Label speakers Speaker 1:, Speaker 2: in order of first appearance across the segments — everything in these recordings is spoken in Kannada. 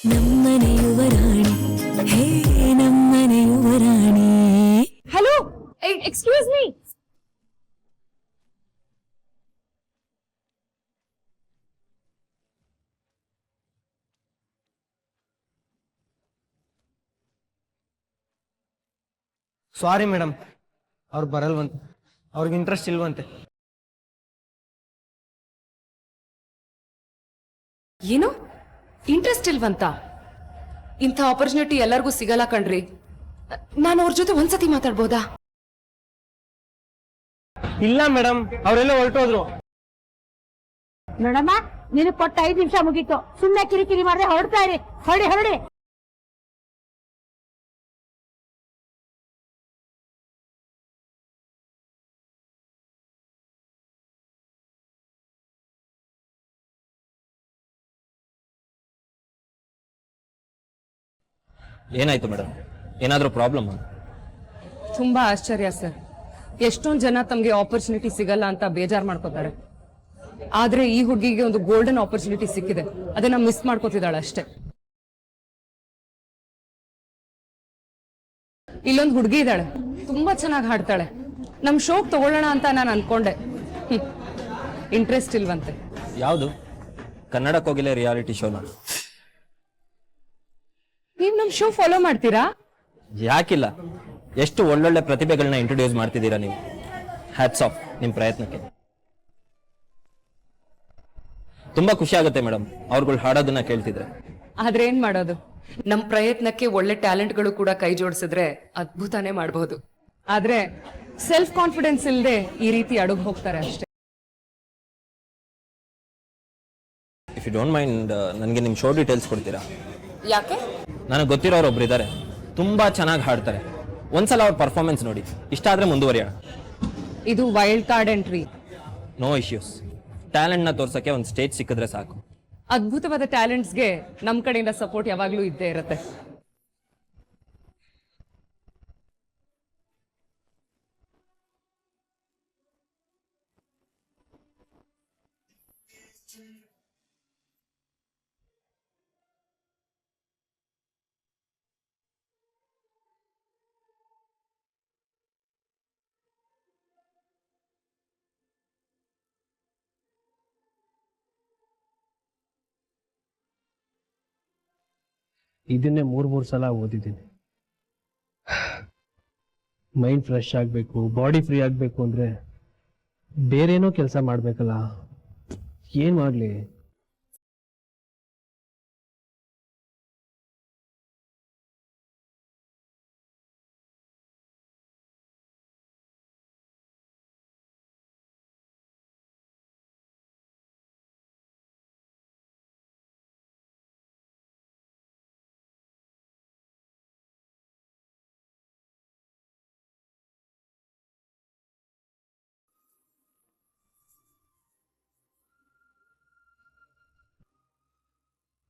Speaker 1: ನಮ್ಮನೆ ಯುವರಾಣಿ ಹೇ ನಮ್ಮನೆ ಯುವರಾಣಿ.
Speaker 2: Hello, excuse me.
Speaker 3: Sorry madam, ಅವ್ರು ಬರಲ್ವಂತೆ, ಅವ್ರಿಗೆ ಇಂಟ್ರೆಸ್ಟ್ ಇಲ್ವಂತೆ.
Speaker 2: ಏನು ಇಂಟ್ರೆಸ್ಟ್ ಇಲ್ವಂತ? ಇಂಥ ಆಪರ್ಚುನಿಟಿ ಎಲ್ಲರಿಗೂ ಸಿಗಲ್ಲ ಕಣ್ರಿ. ನಾನು ಅವ್ರ ಜೊತೆ ಒಂದ್ಸತಿ ಮಾತಾಡ್ಬೋದಾ?
Speaker 3: ಇಲ್ಲ ಮೇಡಮ್, ಅವರೆಲ್ಲ ಹೊರಟೋದ್ರು.
Speaker 4: ನೋಡಮ್ಮ, ನೀನು ಕೊಟ್ಟ 5 ನಿಮಿಷ ಮುಗೀತು. ಸುಮ್ಮನೆ ಕಿರಿಕಿರಿ ಮಾಡ್ರೆ ಹೊರಡ್ತಾ ಇರಿ. ಹೊರಡಿ ಹೊರಡಿ.
Speaker 5: ಏನಾಯ್ತು ಮೇಡಮ್? ಏನಾದರೂ ಪ್ರಾಬ್ಲಮ್?
Speaker 2: ತುಂಬಾ ಆಶ್ಚರ್ಯ ಸರ್. ಎಷ್ಟೊಂದು ಜನ ತಮ್ಗೆ ಆಪರ್ಚುನಿಟಿ ಸಿಗಲ್ಲ ಅಂತ ಬೇಜಾರ್ ಮಾಡ್ಕೋತಾರೆ. ಆದ್ರೆ ಈ ಹುಡುಗಿಗೆ ಒಂದು ಗೋಲ್ಡನ್ ಆಪರ್ಚುನಿಟಿ ಸಿಕ್ಕಿದೆ, ಅದನ್ನ ಮಿಸ್ ಮಾಡ್ಕೋತಿದ್ದಾಳೆ ಅಷ್ಟೇ. ಇಲ್ಲೊಂದು ಹುಡುಗಿ ಇದ್ದಾಳೆ, ತುಂಬಾ ಚೆನ್ನಾಗಿ ಹಾಡ್ತಾಳೆ. ನಮ್ ಶೋಕ್ ತಗೊಳ್ಳೋಣ ಅಂತ ನಾನು ಅನ್ಕೊಂಡೆ. ಇಂಟ್ರೆಸ್ಟ್ ಇಲ್ವಂತೆ.
Speaker 5: ಯಾವುದು? ಕನ್ನಡಕ್ಕೆ ಹೋಗಿಲ್ಲ ರಿಯಾಲಿಟಿ ಶೋನ?
Speaker 2: ನೀವ್ ನಮ್ ಶೋ ಫಾಲೋ ಮಾಡ್ತೀರಾ?
Speaker 5: ಯಾಕಿಲ್ಲ, ಎಷ್ಟು ಒಳ್ಳೊಳ್ಳೆ ಪ್ರತಿಭೆಗಳನ್ನ ಇಂಟ್ರೊಡ್ಯೂಸ್ ಮಾಡ್ತಿದ್ದೀರಾ ನೀವು. ಹ್ಯಾಟ್ಸ್ ಆಫ್ ನಿಮ್ಮ ಪ್ರಯತ್ನಕ್ಕೆ. ತುಂಬಾ ಖುಷಿ ಆಗುತ್ತೆ ಮೇಡಮ್ ಅವ್ರುಗಳು ಹಾಡೋದನ್ನ ಕೇಳ್ತಿದ್ರೆ.
Speaker 2: ಆದ್ರೆ ಏನ್ ಮಾಡೋದು, ನಮ್ ಪ್ರಯತ್ನಕ್ಕೆ ಒಳ್ಳೆ ಟ್ಯಾಲೆಂಟ್ಗಳು ಕೂಡ ಕೈ ಜೋಡಿಸಿದ್ರೆ ಅದ್ಭುತನೇ ಮಾಡಬಹುದು. ಆದ್ರೆ ಸೆಲ್ಫ್ ಕಾನ್ಫಿಡೆನ್ಸ್ ಇಲ್ಲದೆ ಈ ರೀತಿ ಅಡುಗ್ ಹೋಗ್ತಾರೆ ಅಷ್ಟೇ.
Speaker 5: ಇಫ್ ಯು ಡೋಂಟ್ ಮೈಂಡ್, ನನಗೆ ನಿಮ್ಮ ಶೋ ಡೀಟೇಲ್ಸ್ ಕೊಡ್ತೀರಾ?
Speaker 2: ಯಾಕೆ?
Speaker 5: ನನಗೆ ಗೊತ್ತಿರೋರು ಒಬ್ರು ಇದ್ದಾರೆ, ತುಂಬಾ ಚೆನ್ನಾಗಿ ಹಾಡ್ತಾರೆ. ಒಂದ್ಸಲ ಅವ್ರ ಪರ್ಫಾರ್ಮೆನ್ಸ್ ನೋಡಿ, ಇಷ್ಟ ಆದ್ರೆ ಮುಂದುವರಿಯೋಣ.
Speaker 2: ಇದು wild card entry.
Speaker 5: No issues. ಟ್ಯಾಲೆಂಟ್ನ ತೋರ್ಸಕ್ಕೆ ಒಂದು ಸ್ಟೇಜ್ ಸಿಕ್ಕಿದ್ರೆ ಸಾಕು.
Speaker 2: ಅದ್ಭುತವಾದ ಟ್ಯಾಲೆಂಟ್ಸ್ಗೆ ನಮ್ ಕಡೆಯಿಂದ ಸಪೋರ್ಟ್ ಯಾವಾಗ್ಲೂ ಇದ್ದೇ ಇರುತ್ತೆ.
Speaker 6: ಇದನ್ನೇ 3 ಸಲ ಓದಿದ್ದೀನಿ. ಮೈಂಡ್ ಫ್ರೆಶ್ ಆಗಬೇಕು, ಬಾಡಿ ಫ್ರೀ ಆಗಬೇಕು ಅಂದರೆ ಬೇರೇನೋ ಕೆಲಸ ಮಾಡಬೇಕಲ್ಲ. ಏನು ಮಾಡಲಿ?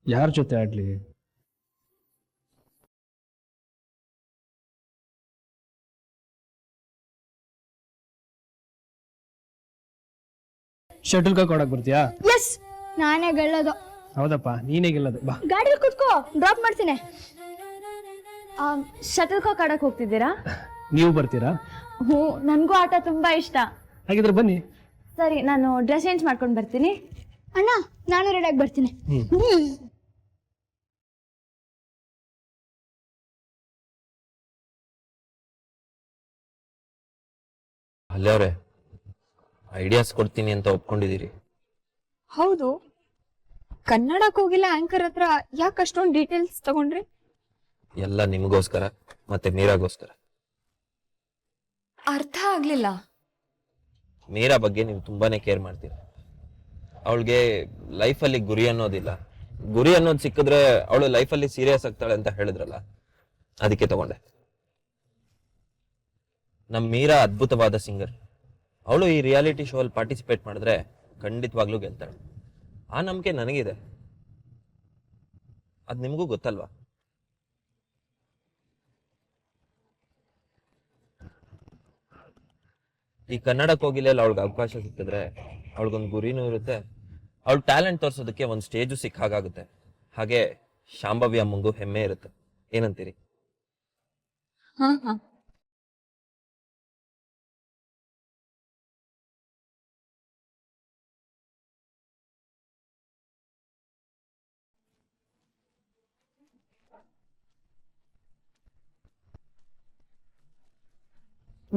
Speaker 6: ಯಾರ ಜೊತೆ ಆಡಲಿ? ಶಟಲ್ ಕಾಕ್ ಆಡಕ್ ಬರ್ತೀಯಾ?
Speaker 4: ಎಸ್, ನಾನೇ ಗೆಲ್ಲೋದು.
Speaker 6: ಹೌದಪ್ಪ, ನೀನೇ ಗೆಲ್ಲೋದು. ಬಾ,
Speaker 4: ಗಾಡಿಯಲ್ಲಿ ಕುತ್ಕೋ, ಡ್ರಾಪ್ ಮಾಡ್ತೀನಿ. ಶಟಲ್ ಕಾಕ್ ಆಡಕ್ ಹೋಗ್ತಿದ್ದೀರಾ?
Speaker 6: ನೀವು ಬರ್ತೀರಾ?
Speaker 4: ಹ್ಞೂ, ನನಗೂ ಆಟ ತುಂಬಾ ಇಷ್ಟ.
Speaker 6: ಹಾಗಿದ್ರೆ ಬನ್ನಿ.
Speaker 4: ಸರಿ, ನಾನು ಡ್ರೆಸ್ ಚೇಂಜ್ ಮಾಡ್ಕೊಂಡು ಬರ್ತೀನಿ. ಅಣ್ಣ, ನಾನು ರೆಡಿಯಾಗಿ ಬರ್ತೀನಿ.
Speaker 5: ಅಲ್ಲವ್ರೆ, ಐಡಿಯಾಸ್ ಕೊಡ್ತೀನಿ ಅಂತ ಒಪ್ಕೊಂಡಿದ್ದೀರಿ.
Speaker 7: ಹೌದು, ಕನ್ನಡಕ್ಕೆ ಹೋಗಿಲ್ಲ ಆಂಕರ್ ಹತ್ರ ಯಾಕೆ ಅಷ್ಟೊಂದು ಡೀಟೇಲ್ಸ್ ತಗೊಂಡ್ರಿ?
Speaker 5: ಎಲ್ಲ ನಿಮಗೋಸ್ಕರ ಮತ್ತೆ ಮೀರಾಗೋಸ್ಕರ.
Speaker 7: ಅರ್ಥ ಆಗ್ಲಿಲ್ಲ.
Speaker 5: ಮೀರಾ ಬಗ್ಗೆ ನೀವು ತುಂಬಾನೇ ಕೇರ್ ಮಾಡ್ತೀರ. ಅವಳಿಗೆ ಲೈಫಲ್ಲಿ ಗುರಿ ಅನ್ನೋದಿಲ್ಲ. ಗುರಿ ಅನ್ನೋದು ಸಿಕ್ಕಿದ್ರೆ ಅವಳು ಲೈಫಲ್ಲಿ ಸೀರಿಯಸ್ ಆಗ್ತಾಳೆ ಅಂತ ಹೇಳಿದ್ರಲ್ಲ, ಅದಕ್ಕೆ ತಗೊಂಡೆ. ನಮ್ಮ ಮೀರಾ ಅದ್ಭುತವಾದ ಸಿಂಗರ್. ಅವಳು ಈ ರಿಯಾಲಿಟಿ ಶೋ ಅಲ್ಲಿ ಪಾರ್ಟಿಸಿಪೇಟ್ ಮಾಡಿದ್ರೆ ಖಂಡಿತವಾಗ್ಲೂ ಗೆಲ್ತಾಳೆ. ಆ ನಂಬಿಕೆ ನನಗಿದೆ, ಅದು ನಿಮಗೂ ಗೊತ್ತಲ್ವಾ? ಈ ಕನ್ನಡ ಕೋಗಿಲೆಯಲ್ಲಿ ಅವಳಿಗೆ ಅವಕಾಶ ಸಿಕ್ಕಿದ್ರೆ ಅವಳಿಗೊಂದು ಗುರಿನೂ ಇರುತ್ತೆ, ಅವಳು ಟ್ಯಾಲೆಂಟ್ ತೋರಿಸೋದಕ್ಕೆ ಒಂದು ಸ್ಟೇಜು ಸಿಕ್ಕಾಗುತ್ತೆ. ಹಾಗೆ ಶಾಂಭವಿ ಅಮ್ಮಂಗೂ ಹೆಮ್ಮೆ ಇರುತ್ತೆ. ಏನಂತೀರಿ?
Speaker 7: ಹಾ ಹಾ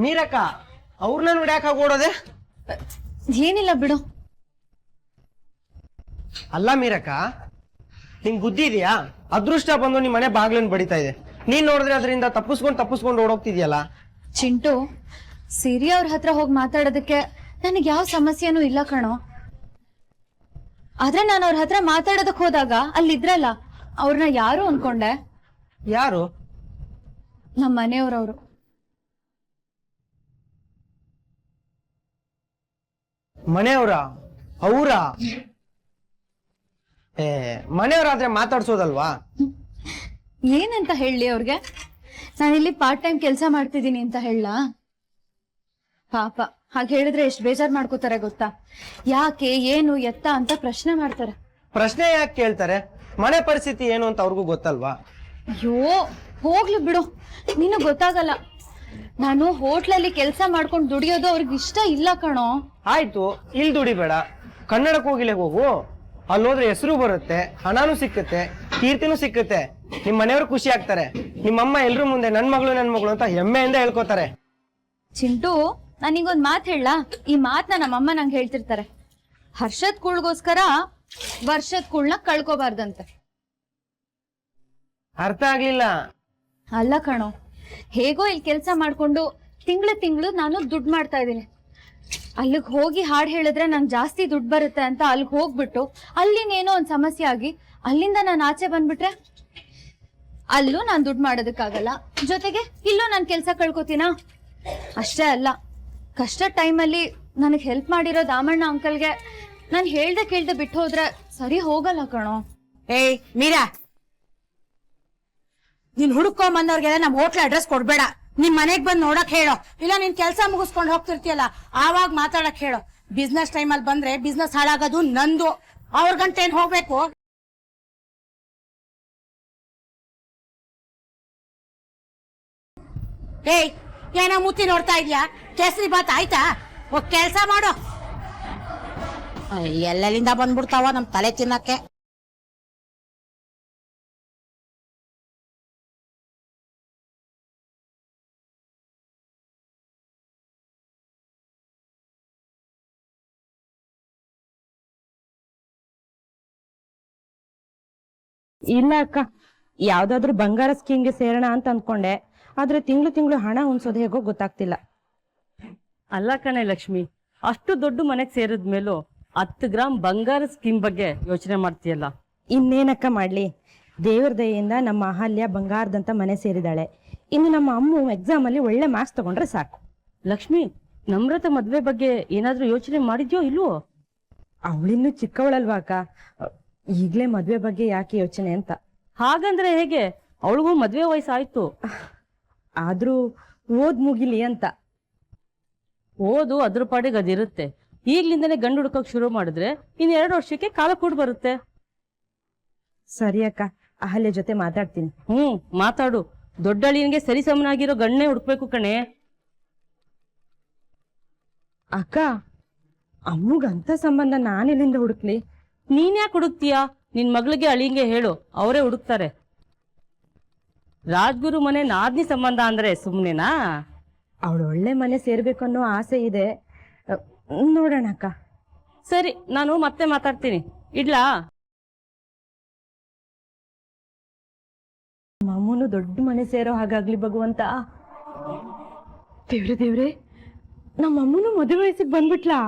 Speaker 3: ಮೀರಕ್ಕ ಅವ್ರನ್ನ ನೋಡ್ಯಾಕ ಓಡೋದೆ?
Speaker 4: ಏನಿಲ್ಲ ಬಿಡು.
Speaker 3: ಅಲ್ಲ ಮೀರಕ್ಕ, ನಿಂಗ್ ಬುದ್ಧಿ ಇದೆಯಾ? ಅದೃಷ್ಟ ಬಂದು ನಿಮ್ ಮನೆ ಬಾಗ್ಲನ್ ಬಡಿತಾ ಇದೆ, ನೀನ್ ನೋಡಿದ್ರೆ ಅದರಿಂದ ತಪ್ಪಿಸ್ಕೊಂಡು ಓಡೋಗ್ತಿದ್ಯಲ್ಲ.
Speaker 4: ಚಿಂಟು, ಸಿರಿ ಅವ್ರ ಹತ್ರ ಹೋಗಿ ಮಾತಾಡೋದಕ್ಕೆ ನನಗೆ ಯಾವ ಸಮಸ್ಯೆನೂ ಇಲ್ಲ ಕಣೋ. ಆದ್ರೆ ನಾನು ಅವ್ರ ಹತ್ರ ಮಾತಾಡೋದಕ್ ಹೋದಾಗ ಅಲ್ಲಿದ್ರಲ್ಲ, ಅವ್ರನ್ನ ಯಾರು ಅನ್ಕೊಂಡೆ?
Speaker 3: ಯಾರು?
Speaker 4: ನಮ್ಮ ಮನೆಯವ್ರವ್ರು.
Speaker 3: ಮನೆಯವ್ರ? ಅವ್ರ? ಮನೆಯವ್ರಾದ್ರೆ ಮಾತಾಡ್ಸೋದಲ್ವಾ?
Speaker 4: ಏನಂತ ಹೇಳಿ ಅವ್ರಿಗೆ? ನಾನಿಲ್ಲಿ ಪಾರ್ಟ್ ಟೈಮ್ ಕೆಲಸ ಮಾಡ್ತಿದ್ದೀನಿ ಅಂತ ಹೇಳ? ಪಾಪ, ಹಾಗೆ ಹೇಳಿದ್ರೆ ಎಷ್ಟು ಬೇಜಾರ್ ಮಾಡ್ಕೋತಾರೆ ಗೊತ್ತಾ? ಯಾಕೆ, ಏನು, ಎತ್ತ ಅಂತ ಪ್ರಶ್ನೆ ಮಾಡ್ತಾರೆ.
Speaker 3: ಪ್ರಶ್ನೆ ಯಾಕೆ ಕೇಳ್ತಾರೆ? ಮನೆ ಪರಿಸ್ಥಿತಿ ಏನು ಅಂತ ಅವ್ರಿಗೂ ಗೊತ್ತಲ್ವಾ?
Speaker 4: ಅಯ್ಯೋ ಹೋಗ್ಲಿ ಬಿಡು, ನೀನು ಗೊತ್ತಾಗಲ್ಲ. ನಾನು ಹೋಟ್ಲಲ್ಲಿ ಕೆಲಸ ಮಾಡ್ಕೊಂಡು ದುಡಿಯೋದು ಅವ್ರಿಗೆ ಇಷ್ಟ ಇಲ್ಲ ಕಣೋ.
Speaker 3: ಆಯ್ತು, ಇಲ್ಲಿ ದುಡಿಬೇಡ, ಕನ್ನಡಕ್ಕೆ ಹೋಗು. ಅಲ್ಲೋದ್ರೆ ಹೆಸರು ಬರುತ್ತೆ, ಹಣನೂ ಸಿಕ್ಕುತ್ತೆ, ಕೀರ್ತಿನೂ ಸಿಕ್ಕುತ್ತೆ, ನಿಮ್ ಮನೆಯವರು ಖುಷಿ ಆಗ್ತಾರೆ, ನಿಮ್ಮಮ್ಮ ಎಲ್ರು ಮುಂದೆ ನನ್ ಮಗಳು ಅಂತ ಹೆಮ್ಮೆಯಿಂದ ಹೇಳ್ಕೊತಾರೆ.
Speaker 4: ಚಿಂಟು, ನಾನಿಗೊಂದ್ ಮಾತು ಹೇಳ. ಈ ಮಾತನ್ನ ನಮ್ಮಮ್ಮ ನಂಗೆ ಹೇಳ್ತಿರ್ತಾರೆ. ಹರ್ಷದ್ ಕೂಳ್ಗೋಸ್ಕರ ವರ್ಷದ ಕೂಳ್ನ ಕಳ್ಕೋಬಾರ್ದಂತೆ.
Speaker 3: ಅರ್ಥ ಆಗ್ಲಿಲ್ಲ.
Speaker 4: ಅಲ್ಲ ಕಣೋ, ಹೇಗೋ ಇಲ್ಲಿ ಕೆಲಸ ಮಾಡ್ಕೊಂಡು ತಿಂಗಳು ನಾನು ದುಡ್ಡು ಮಾಡ್ತಾ ಇದ್ದೀನಿ. ಅಲ್ಲಿಗೆ ಹೋಗಿ ಹಾಡು ಹೇಳಿದ್ರೆ ನಂಗೆ ಜಾಸ್ತಿ ದುಡ್ಡು ಬರುತ್ತೆ ಅಂತ ಅಲ್ಲಿಗೆ ಹೋಗ್ಬಿಟ್ಟು ಅಲ್ಲಿನೇನೋ ಒಂದು ಸಮಸ್ಯೆ ಆಗಿ ಅಲ್ಲಿಂದ ನಾನು ಆಚೆ ಬಂದ್ಬಿಟ್ರೆ ಅಲ್ಲೂ ನಾನು ದುಡ್ಡು ಮಾಡೋದಕ್ಕಾಗಲ್ಲ, ಜೊತೆಗೆ ಇಲ್ಲೂ ನಾನು ಕೆಲಸ ಕಳ್ಕೊತೀನಾ? ಅಷ್ಟೇ ಅಲ್ಲ, ಕಷ್ಟ ಟೈಮಲ್ಲಿ ನನಗೆ ಹೆಲ್ಪ್ ಮಾಡಿರೋ ದಾಮಣ್ಣ ಅಂಕಲ್ಗೆ ನಾನು ಕೇಳ್ದೆ ಬಿಟ್ಟು ಹೋದ್ರೆ ಸರಿ ಹೋಗಲ್ಲ ಕಣೋ.
Speaker 8: ಏಯ್ ಮೀರಾ, ನೀನ್ ಹುಡುಕೊಂಡ್ ಬಂದವ್ರಿಗೆಲ್ಲ ನಮ್ ಹೋಟ್ಲ್ ಅಡ್ರೆಸ್ ಕೊಡ್ಬೇಡ. ನಿಮ್ ಮನೆಗ್ ಬಂದ್ ನೋಡಕ್ ಹೇಳೋ, ಇಲ್ಲ ನಿನ್ ಕೆಲ್ಸ ಮುಗಿಸ್ಕೊಂಡ್ ಹೋಗ್ತಿರ್ತೀಯಲ್ಲ ಆವಾಗ ಮಾತಾಡಕ್ ಹೇಳೋ. ಬಿಸ್ನೆಸ್ ಟೈಮಲ್ಲಿ ಬಂದ್ರೆ ಬಿಸ್ನೆಸ್ ಹಾಳಾಗೋದು ನಂದು, ಅವ್ರ ಗಂಟೆ ಏನ್ ಹೋಗ್ಬೇಕು? ಏಯ್, ಏನೋ ಮುತ್ತಿ ನೋಡ್ತಾ ಇದ್ಯಾ? ಕೇಸರಿ ಬಾತ್ ಆಯ್ತಾ? ಹೋಗ್ ಕೆಲ್ಸ ಮಾಡೋ. ಎಲ್ಲೆಲ್ಲಿಂದ ಬಂದ್ಬಿಡ್ತಾವ ನಮ್ ತಲೆ ತಿನ್ನಕ್ಕೆ.
Speaker 9: ಇಲ್ಲ ಅಕ್ಕ, ಯಾವ್ದಾದ್ರು ಬಂಗಾರ ಸ್ಕೀಮ್ಗೆ ಸೇರೋಣ ಅಂತ ಅನ್ಕೊಂಡೆ, ಆದ್ರೆ ತಿಂಗಳು ಹಣ ಉಣ್ಸೋದು ಹೇಗೋ ಗೊತ್ತಾಗ್ತಿಲ್ಲ.
Speaker 10: ಅಲ್ಲ ಕಣೆ ಲಕ್ಷ್ಮಿ, ಅಷ್ಟು ದೊಡ್ಡ ಮನೆಗೆ ಸೇರಿದ್ಮೇಲೂ 10 ಗ್ರಾಮ್ ಬಂಗಾರ ಸ್ಕೀಮ್ ಬಗ್ಗೆ ಯೋಚನೆ ಮಾಡ್ತೀಯಲ್ಲ?
Speaker 9: ಇನ್ನೇನಕ್ಕ ಮಾಡ್ಲಿ, ದೇವ್ರ ದಯೆಯಿಂದ ನಮ್ಮ ಅಹಲ್ಯ ಬಂಗಾರದಂತ ಮನೆ ಸೇರಿದಾಳೆ. ಇನ್ನು ನಮ್ಮ ಅಮ್ಮು ಎಕ್ಸಾಮ್ ಅಲ್ಲಿ ಒಳ್ಳೆ ಮಾರ್ಕ್ಸ್ ತಗೊಂಡ್ರೆ ಸಾಕು.
Speaker 10: ಲಕ್ಷ್ಮಿ, ನಮ್ರತ ಮದ್ವೆ ಬಗ್ಗೆ ಏನಾದ್ರೂ ಯೋಚನೆ ಮಾಡಿದ್ಯೋ ಇಲ್ವೋ?
Speaker 9: ಅವಳಿನ್ನೂ ಚಿಕ್ಕವಳಲ್ವಾ ಅಕ್ಕ, ಈಗ್ಲೇ ಮದ್ವೆ ಬಗ್ಗೆ ಯಾಕೆ ಯೋಚನೆ ಅಂತ.
Speaker 10: ಹಾಗಂದ್ರೆ ಹೇಗೆ? ಅವಳಿಗೂ ಮದ್ವೆ ವಯಸ್ಸಾಯ್ತು.
Speaker 9: ಆದ್ರೂ ಓದ್ ಮುಗಿಲಿ ಅಂತ.
Speaker 10: ಓದು ಅದ್ರ ಪಾಡಿಗೆ ಅದಿರುತ್ತೆ. ಈಗ್ಲಿಂದನೇ ಗಂಡು ಹುಡುಕಕ್ ಶುರು ಮಾಡಿದ್ರೆ ಇನ್ 2 ವರ್ಷಕ್ಕೆ ಕಾಲ ಕೂಡ ಬರುತ್ತೆ.
Speaker 9: ಸರಿ ಅಕ್ಕ, ಅಹಲ್ಯ ಜೊತೆ ಮಾತಾಡ್ತೀನಿ.
Speaker 10: ಮಾತಾಡು. ದೊಡ್ಡಳಿಯನ್ಗೆ ಸರಿ ಸಮನಾಗಿರೋ ಗಂಡನೇ ಹುಡ್ಕ್ಬೇಕು ಕಣೆ.
Speaker 9: ಅಕ್ಕ, ಅಮ್ಮಗಂತ ಸಂಬಂಧ ನಾನೆಲ್ಲಿಂದ ಹುಡುಕ್ಲಿ?
Speaker 10: ನೀನ್ ಯಾಕೆ ಹುಡುಕ್ತೀಯಾ? ನಿನ್ ಮಗಳಿಗೆ ಅಳಿಯಂಗೆ ಹೇಳು, ಅವರೇ ಹುಡುಕ್ತಾರೆ. ರಾಜ್ಗುರು ಮನೆ ನಾದ್ನಿ ಸಂಬಂಧ ಅಂದ್ರೆ ಸುಮ್ನೆನಾ?
Speaker 9: ಅವಳು ಒಳ್ಳೆ ಮನೆ ಸೇರ್ಬೇಕು ಅನ್ನೋ ಆಸೆ ಇದೆ, ನೋಡೋಣ ಅಕ್ಕ.
Speaker 10: ಸರಿ, ನಾನು ಮತ್ತೆ ಮಾತಾಡ್ತೀನಿ, ಇಡ್ಲಾ?
Speaker 9: ಮಾಮೂನು ದೊಡ್ಡ ಮನೆ ಸೇರೋ ಹಾಗಾಗ್ಲಿ ಭಗವಂತ. ದೇವ್ರೆ, ನಮ್ಮ ಅಮ್ಮನು ಮದುವೆ ವಯಸ್ಸಿಗೆ ಬಂದ್ಬಿಟ್ಲಾ?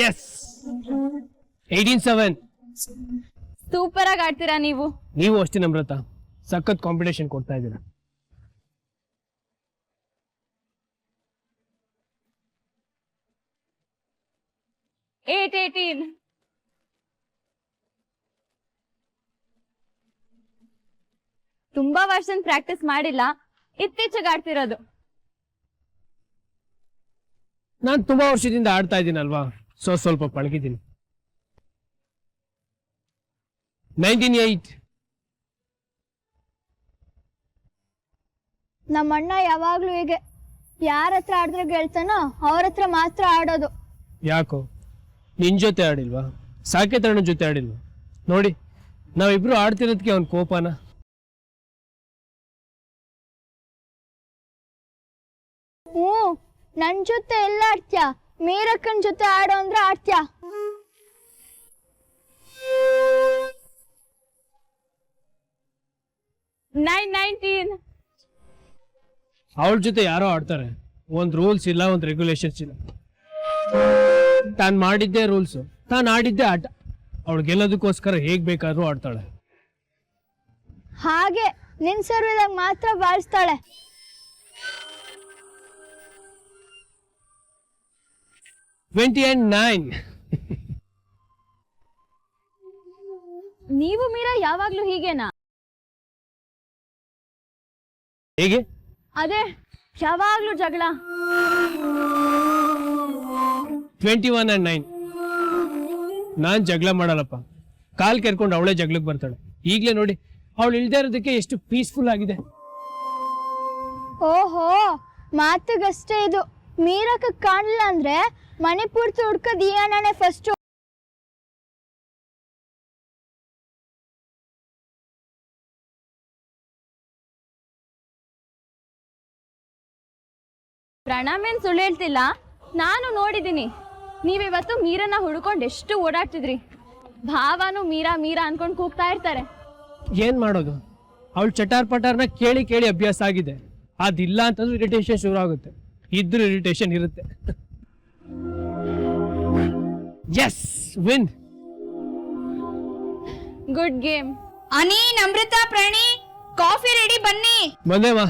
Speaker 6: ಎಸ್, 18-7.
Speaker 4: ಸೂಪರ್ ಆಗಿ ಆಡ್ತೀರಾ ನೀವು.
Speaker 6: ನೀವು ಅಷ್ಟೇ ನಮ್ರತ, ಸಖತ್ ಕಾಂಪಿಟೇಷನ್ ಕೊಡ್ತಾ ಇದ್ದೀರಾ.
Speaker 4: 8-18. ತುಂಬಾ ವರ್ಷದಿಂದ ಪ್ರಾಕ್ಟೀಸ್ ಮಾಡಿಲ್ಲ, ಇತ್ತೀಚೆಗೆ ಆಡ್ತಿರೋದು.
Speaker 6: ನಾನು ತುಂಬಾ ವರ್ಷದಿಂದ ಆಡ್ತಾ ಇದ್ದೀನಲ್ವಾ, ಸ್ವಲ್ಪ ಪಳಗಿದ್ದೀನಿ. 98.
Speaker 4: ನಮ್ಮ ಅಣ್ಣ ಯಾವಾಗ್ಲೂ ಹೀಗೆ, ಯಾರ ಹತ್ರ ಆಡಿದ್ರೆ ಗೆಲ್ತಾನೋ ಅವ್ರ ಹತ್ರ ಮಾತ್ರ ಆಡೋದು.
Speaker 6: ಯಾಕೋ ನಿನ್ ಜೊತೆ ಆಡಿಲ್ವಾ? ಸಾಕೇತ್ ಅಣ್ಣನ ಜೊತೆ ಆಡಿಲ್ವಾ? ನೋಡಿ ನಾವಿಬ್ರು ಆಡ್ತಿರೋದಕ್ಕೆ ಅವ್ನ ಕೋಪನ.
Speaker 4: ನನ್ ಜೊತೆ ಎಲ್ಲ ಆಡ್ತ್ಯಾ, ಮೀರಕ್ಕನ್ ಜೊತೆ ಆಡೋ ಅಂದ್ರೆ ಆಡ್ತ್ಯಾ.
Speaker 6: ಅವಳ ಜೊತೆ ಯಾರೋ ಆಡ್ತಾರೆ, ಒಂದ್ ರೂಲ್ಸ್ ಇಲ್ಲ, ಒಂದ್ ರೆಗ್ಯುಲೇಷನ್ಸ್ ಇಲ್ಲ. ತಾನ್ ಮಾಡಿದ್ದೇ ರೂಲ್ಸ್, ತಾನ್ ಆಡಿದ್ದೇ ಆಟ. ಅವಳು ಗೆಲ್ಲೋದಕ್ಕೋಸ್ಕರ ಹೇಗ್ ಬೇಕಾದ್ರೂ ಆಡ್ತಾಳೆ.
Speaker 4: ಹಾಗೆ ನಿನ್ ಸರ್ವಿದಾಗ ಮಾತ್ರ ಬಾರಿಸ್ತಾಳೆ.
Speaker 6: 29.
Speaker 4: ನೀವು ಮೀರಾ ಯಾವಾಗ್ಲೂ ಹೀಗೇನಾ?
Speaker 6: ಹೇಗೆ?
Speaker 4: ಅದೇ ಯಾವಾಗ್ಲೂ ಜಗಳ.
Speaker 6: 21 and 9. ನಾನ್ ಜಗಳ ಮಾಡಲ್ಲಪ್ಪ, ಕಾಲ್ ಕೆರ್ಕೊಂಡು ಅವಳೇ ಜಗಳಕ್ಕೆ ಬರ್ತಾಳೆ. ಈಗ್ಲೇ ನೋಡಿ ಅವಳು ಇಳ್ದೇ ಇರೋದಕ್ಕೆ ಎಷ್ಟು ಪೀಸ್ಫುಲ್ ಆಗಿದೆ.
Speaker 4: ಓಹೋ, ಮಾತುಗಷ್ಟೇ ಇದು. ಮೀರಕ್ಕ ಕಾಣಲಿಲ್ಲ ಅಂದ್ರೆ ಮನೆ ಪೂರ್ತಿ ಹುಡ್ಕದ್ ಈ ಅಣ್ಣನೇ ಫಸ್ಟ್. ಪ್ರಣಾಮೇನ್ ಸುಳ್ಳು ಹೇಳ್ತಿಲ್ಲ, ನಾನು ನೋಡಿದ್ದೀನಿ. ನೀವಿವತ್ತು ಮೀರನ್ನ ಹುಡ್ಕೊಂಡು ಎಷ್ಟು ಓಡಾಡ್ತಿದ್ರಿ. ಭಾವನು ಮೀರಾ ಮೀರಾ ಅನ್ಕೊಂಡು ಕೂಗ್ತಾ ಇರ್ತಾರೆ.
Speaker 6: ಏನ್ ಮಾಡೋದು, ಅವಳು ಚಟಾರ್ ಪಟಾರ್ನ ಕೇಳಿ ಕೇಳಿ ಅಭ್ಯಾಸ ಆಗಿದೆ. ಅದಿಲ್ಲ ಅಂತಂದ್ರೆ ಇರಿಟೇಷನ್ ಶುರು ಆಗುತ್ತೆ, ಇದ್ರೂ ಇರಿಟೇಷನ್ ಇರುತ್ತೆ. Yes, win.
Speaker 4: Good game. Ani, Amrutha, ಪ್ರಾಣಿ, ಕಾಫಿ ರೆಡಿ, ಬನ್ನಿ.
Speaker 6: ಬಂದೇವಾ.